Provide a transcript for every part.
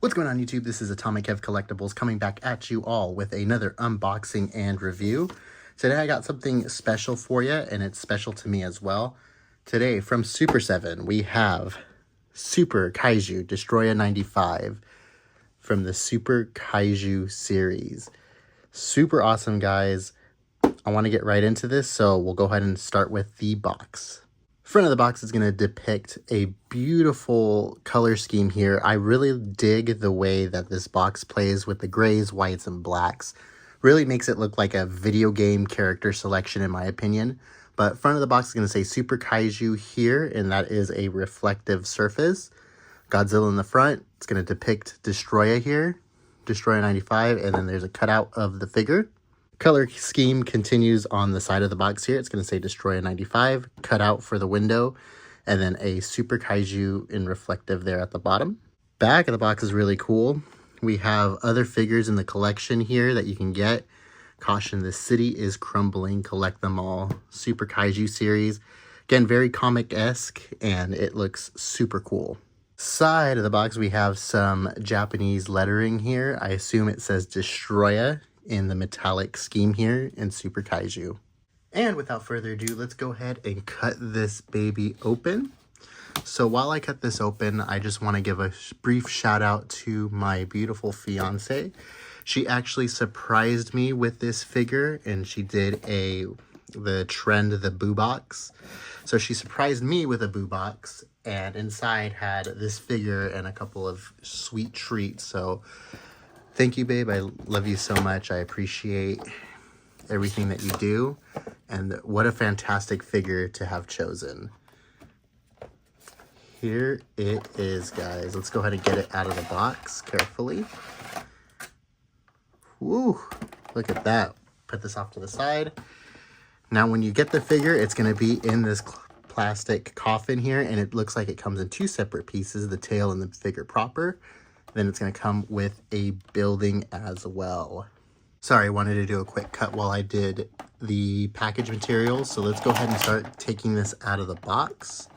What's going on YouTube? This is AtomicKev Collectables coming back at you all with another unboxing and review. Today I got something special for you, and it's special to me as well. Today from Super7 we have Super Kaiju Destoroyah 95 from the Super Kaiju series. Super awesome, guys. I want to get right into this, so we'll go ahead and start with the box. Front of the box is going to depict a beautiful color scheme here. I really dig the way that this box plays with the grays, whites, and blacks. Really makes it look like a video game character selection in my opinion. But front of the box is going to say Super Kaiju here, and that is a reflective surface. Godzilla in the front. It's going to depict Destroyah here, Destroyah 95, and then there's a cutout of the figure. Color scheme continues on the side of the box here. It's going to say Destroyah 95, cut out for the window, and then a Super Kaiju in reflective there at the bottom. Back of the box is really cool. We have other figures in the collection here that you can get. Caution, the city is crumbling, collect them all. Super Kaiju series. Again, very comic-esque, and it looks super cool. Side of the box, we have some Japanese lettering here. I assume it says Destroyah in the metallic scheme here in Super Kaiju. And without further ado, let's go ahead and cut this baby open. So while I cut this open, I just want to give a brief shout out to my beautiful fiance. She actually surprised me with this figure, and she did the boo box. So she surprised me with a boo box, and inside had this figure and a couple of sweet treats. So thank you, babe. I love you so much. I appreciate everything that you do. And what a fantastic figure to have chosen. Here it is, guys. Let's go ahead and get it out of the box carefully. Woo! Look at that. Put this off to the side. Now, when you get the figure, it's going to be in this plastic coffin here. And it looks like it comes in two separate pieces, the tail and the figure proper. Then it's going to come with a building as well. Sorry, I wanted to do a quick cut while I did the package materials. So let's go ahead and start taking this out of the box.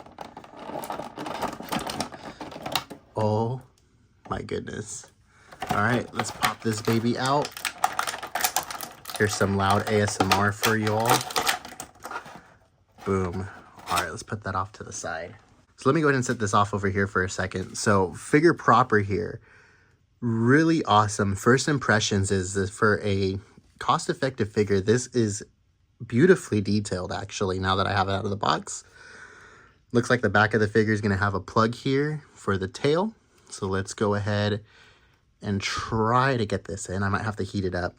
Oh my goodness. All right, let's pop this baby out. Here's some loud ASMR for you all. Boom. All right, let's put that off to the side. So let me go ahead and set this off over here for a second. So figure proper here, really awesome. First impressions is this for a cost-effective figure. This is beautifully detailed, actually, now that I have it out of the box. Looks like the back of the figure is going to have a plug here for the tail. So let's go ahead and try to get this in. I might have to heat it up.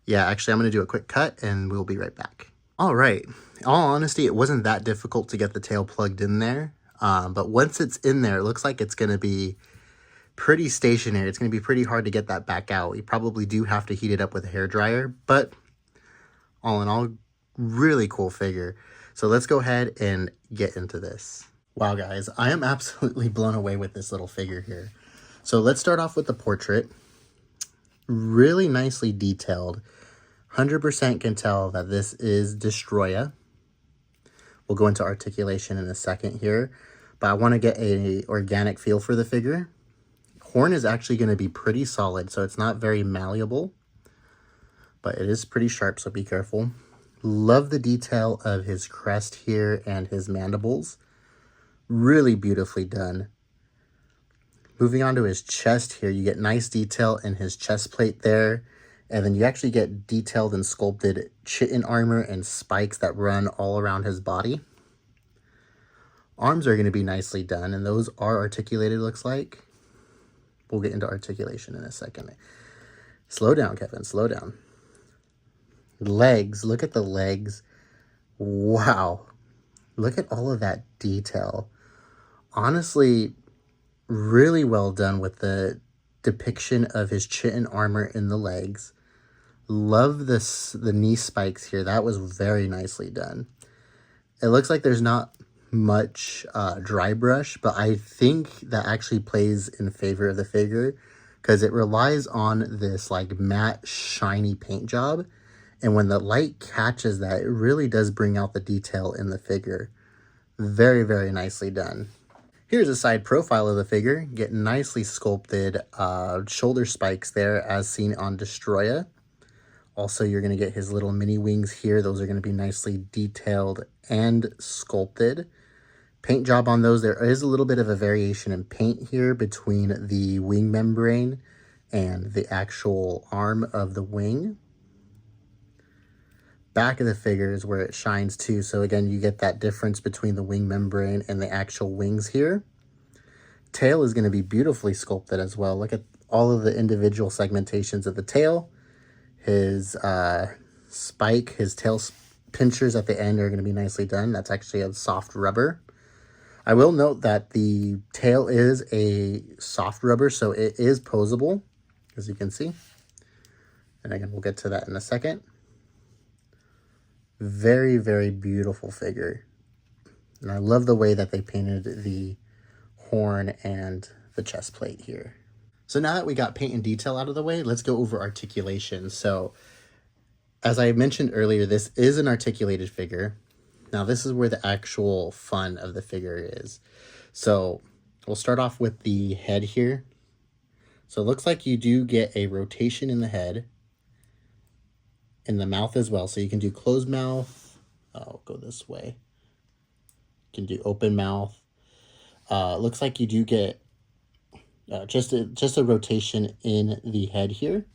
Yeah, actually, I'm going to do a quick cut and we'll be right back. All right. In all honesty, it wasn't that difficult to get the tail plugged in there. But once it's in there, it looks like it's going to be pretty stationary. It's going to be pretty hard to get that back out. You probably do have to heat it up with a hairdryer. But all in all, really cool figure. So let's go ahead and get into this. Wow, guys, I am absolutely blown away with this little figure here. So let's start off with the portrait. Really nicely detailed. 100% can tell that this is Destroyah. We'll go into articulation in a second here, but I want to get an organic feel for the figure. Horn is actually going to be pretty solid, so it's not very malleable, but it is pretty sharp, so be careful. Love the detail of his crest here and his mandibles. Really beautifully done. Moving on to his chest here, you get nice detail in his chest plate there. And then you actually get detailed and sculpted chitin armor and spikes that run all around his body. Arms are going to be nicely done, and those are articulated, looks like. We'll get into articulation in a second. Slow down, Kevin, slow down. Legs, look at the legs. Wow. Look at all of that detail. Honestly, really well done with the depiction of his chitin armor in the legs. Love the knee spikes here. That was very nicely done. It looks like there's not much dry brush, but I think that actually plays in favor of the figure because it relies on this like matte shiny paint job, and when the light catches that, it really does bring out the detail in the figure. Very, very nicely done. Here's a side profile of the figure. Get nicely sculpted shoulder spikes there as seen on Destroyah. Also, you're going to get his little mini wings here. Those are going to be nicely detailed and sculpted. Paint job on those. There is a little bit of a variation in paint here between the wing membrane and the actual arm of the wing. Back of the figure is where it shines too. So again, you get that difference between the wing membrane and the actual wings here. Tail is going to be beautifully sculpted as well. Look at all of the individual segmentations of the tail. His spike, his tail pinchers at the end are going to be nicely done. That's actually a soft rubber. I will note that the tail is a soft rubber, so it is posable, as you can see. And again, we'll get to that in a second. Very, very beautiful figure. And I love the way that they painted the horn and the chest plate here. So now that we got paint and detail out of the way, let's go over articulation. So as I mentioned earlier, this is an articulated figure. Now this is where the actual fun of the figure is. So we'll start off with the head here. So it looks like you do get a rotation in the head, in the mouth as well. So you can do closed mouth. I'll go this way. You can do open mouth. Looks like you do get just a rotation in the head here.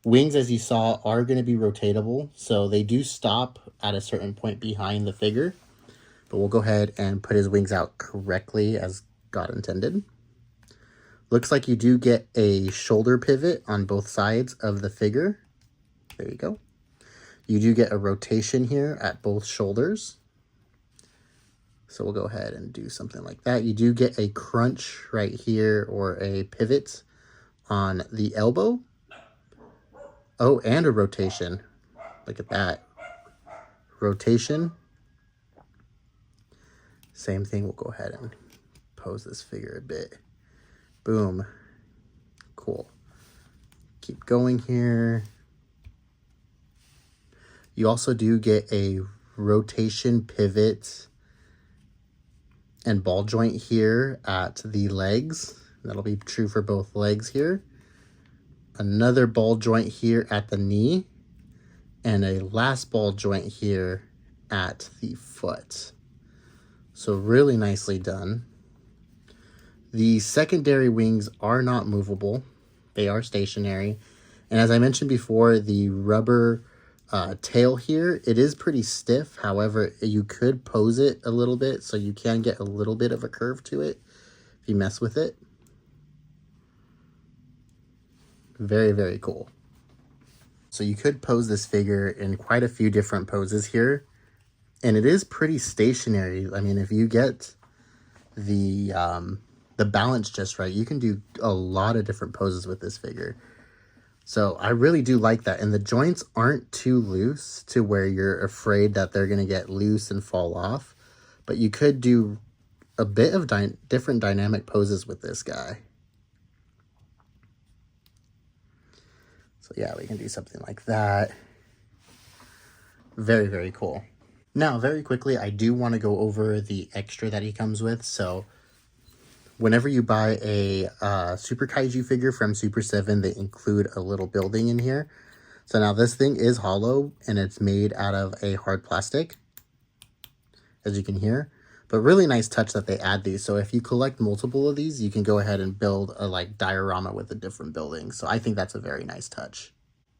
Wings, as you saw, are going to be rotatable, so they do stop at a certain point behind the figure. But we'll go ahead and put his wings out correctly as God intended. Looks like you do get a shoulder pivot on both sides of the figure. There you go. You do get a rotation here at both shoulders. So we'll go ahead and do something like that. You do get a crunch right here, or a pivot on the elbow. Oh, and a rotation. Look at that. Rotation. Same thing. We'll go ahead and pose this figure a bit. Boom. Cool. Keep going here. You also do get a rotation pivot and ball joint here at the legs. That'll be true for both legs here. Another ball joint here at the knee, and a last ball joint here at the foot. So really nicely done. The secondary wings are not movable. They are stationary. And as I mentioned before, the rubber tail here, it is pretty stiff. However, you could pose it a little bit, so you can get a little bit of a curve to it if you mess with it. Very, very cool. So you could pose this figure in quite a few different poses here, and it is pretty stationary. I mean, if you get the balance just right, you can do a lot of different poses with this figure. So I really do like that. And the joints aren't too loose to where you're afraid that they're going to get loose and fall off. But you could do a bit of different dynamic poses with this guy. So yeah, we can do something like that. Very, very cool. Now, very quickly, I do want to go over the extra that he comes with. So whenever you buy a Super Kaiju figure from Super7, they include a little building in here. So now this thing is hollow, and it's made out of a hard plastic, as you can hear. But really nice touch that they add these. So if you collect multiple of these, you can go ahead and build a diorama with a different building. So I think that's a very nice touch.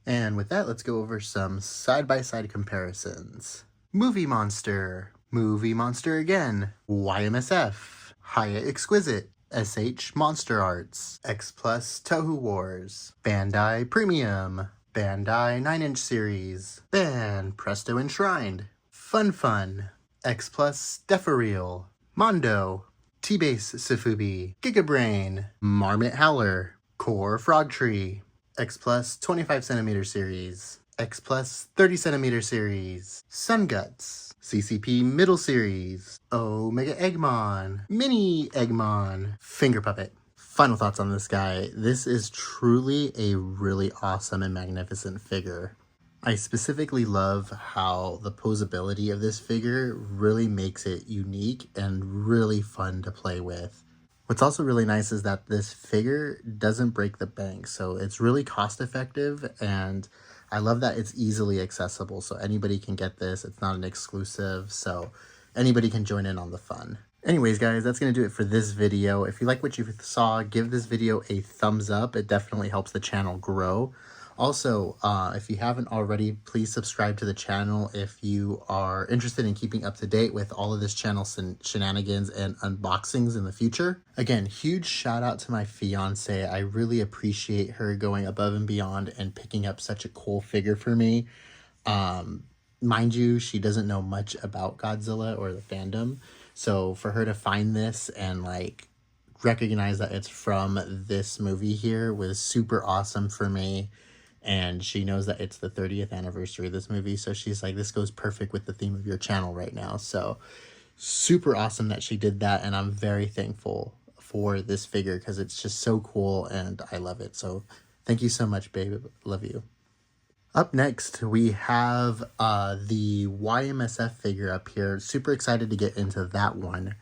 And with that, let's go over some side-by-side comparisons. Movie Monster again, YMSF, Haya Exquisite, SH Monster Arts, X Plus Toho Wars, Bandai Premium, Bandai 9-inch series, Band Presto Enshrined, Fun, X Plus Deforeal, Mondo, T-Base Sifubi, Gigabrain, Marmot Howler, Core Frog Tree, X Plus 25cm series, X Plus 30cm series, Sun Guts, CCP Middle Series, Omega Eggmon, Mini Eggmon, Finger Puppet. Final thoughts on this guy. This is truly a really awesome and magnificent figure. I specifically love how the posability of this figure really makes it unique and really fun to play with. What's also really nice is that this figure doesn't break the bank, so it's really cost effective, and I love that it's easily accessible, so anybody can get this. It's not an exclusive, so anybody can join in on the fun. Anyways, guys, that's going to do it for this video. If you like what you saw, give this video a thumbs up. It definitely helps the channel grow. Also, if you haven't already, please subscribe to the channel if you are interested in keeping up to date with all of this channel's shenanigans and unboxings in the future. Again, huge shout out to my fiance. I really appreciate her going above and beyond and picking up such a cool figure for me. Mind you, she doesn't know much about Godzilla or the fandom. So for her to find this and like recognize that it's from this movie here was super awesome for me. And she knows that it's the 30th anniversary of this movie. So she's like, this goes perfect with the theme of your channel right now. So super awesome that she did that. And I'm very thankful for this figure because it's just so cool and I love it. So thank you so much, babe. Love you. Up next, we have the YMSF figure up here. Super excited to get into that one.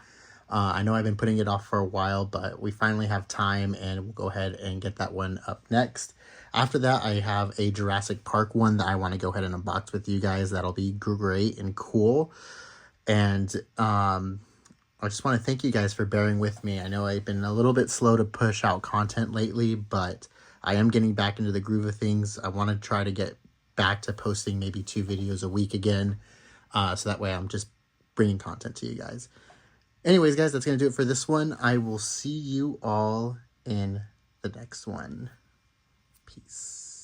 I know I've been putting it off for a while, but we finally have time and we'll go ahead and get that one up next. After that, I have a Jurassic Park one that I want to go ahead and unbox with you guys. That'll be great and cool. And I just want to thank you guys for bearing with me. I know I've been a little bit slow to push out content lately, but I am getting back into the groove of things. I want to try to get back to posting maybe 2 videos a week again. So that way I'm just bringing content to you guys. Anyways, guys, that's going to do it for this one. I will see you all in the next one. Peace.